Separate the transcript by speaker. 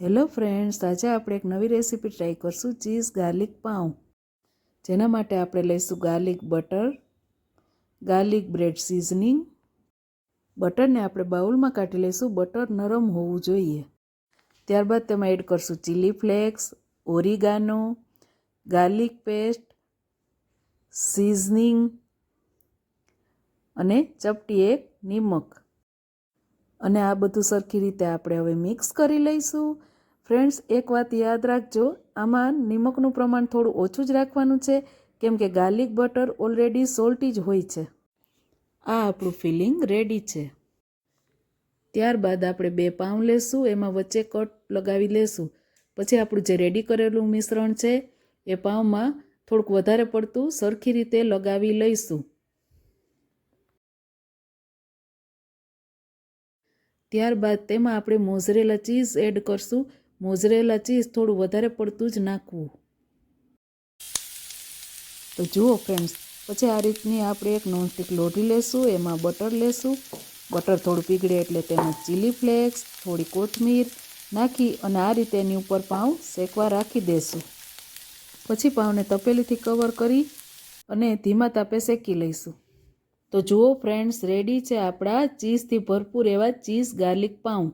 Speaker 1: Hello friends, આજે આપણે એક નવી રેસીપી ટ્રાય કરશું, ચીઝ ગાર્લિક પાઉં. જેના માટે આપણે લઈશું garlic butter, garlic bread seasoning. બટરને આપણે બાઉલમાં કાઢી લઈશું. બટર નરમ હોવું જોઈએ. ત્યારબાદ તેમાં એડ કરશું chilli flakes, oregano, garlic paste, seasoning અને ચપટી એક નિમક. અને આ બધું સરખી રીતે આપણે હવે મિક્સ કરી લઈશું. ફ્રેન્ડ્સ, એક વાત યાદ રાખજો, આમાં નિમકનું પ્રમાણ થોડું ઓછું જ રાખવાનું છે, કેમ કે ગાર્લિક બટર ઓલરેડી સોલ્ટી જ હોય છે. આ આપણું ફિલિંગ રેડી છે. ત્યારબાદ આપણે 2 પાઉં લેશું, એમાં વચ્ચે કટ લગાવી લેશું. પછી આપણું જે રેડી કરેલું મિશ્રણ છે એ પાઉંમાં થોડુંક વધારે પડતું સરખી રીતે લગાવી લઈશું. ત્યારબાદ તેમાં આપણે મોઝરેલા ચીઝ એડ કરશું. મોઝરેલા ચીઝ થોડું વધારે પડતું જ નાખવું. તો જુઓ ફ્રેન્ડ્સ, પછી આ રીતની આપણે એક નોનસ્ટિક લોઢી લેશું, એમાં બટર લેશું. બટર થોડું પીગળે એટલે તેમાં ચીલી ફ્લેક્સ, થોડી કોથમીર નાખી અને આ રીતે એની ઉપર પાઉં શેકવા રાખી દેશું. પછી પાઉંને તપેલીથી કવર કરી અને ધીમા તાપે શેકી લઈશું. તો જુઓ ફ્રેન્ડ્સ, રેડી છે આપણા ચીઝથી ભરપૂર એવા ચીઝ ગાર્લિક પાઉં.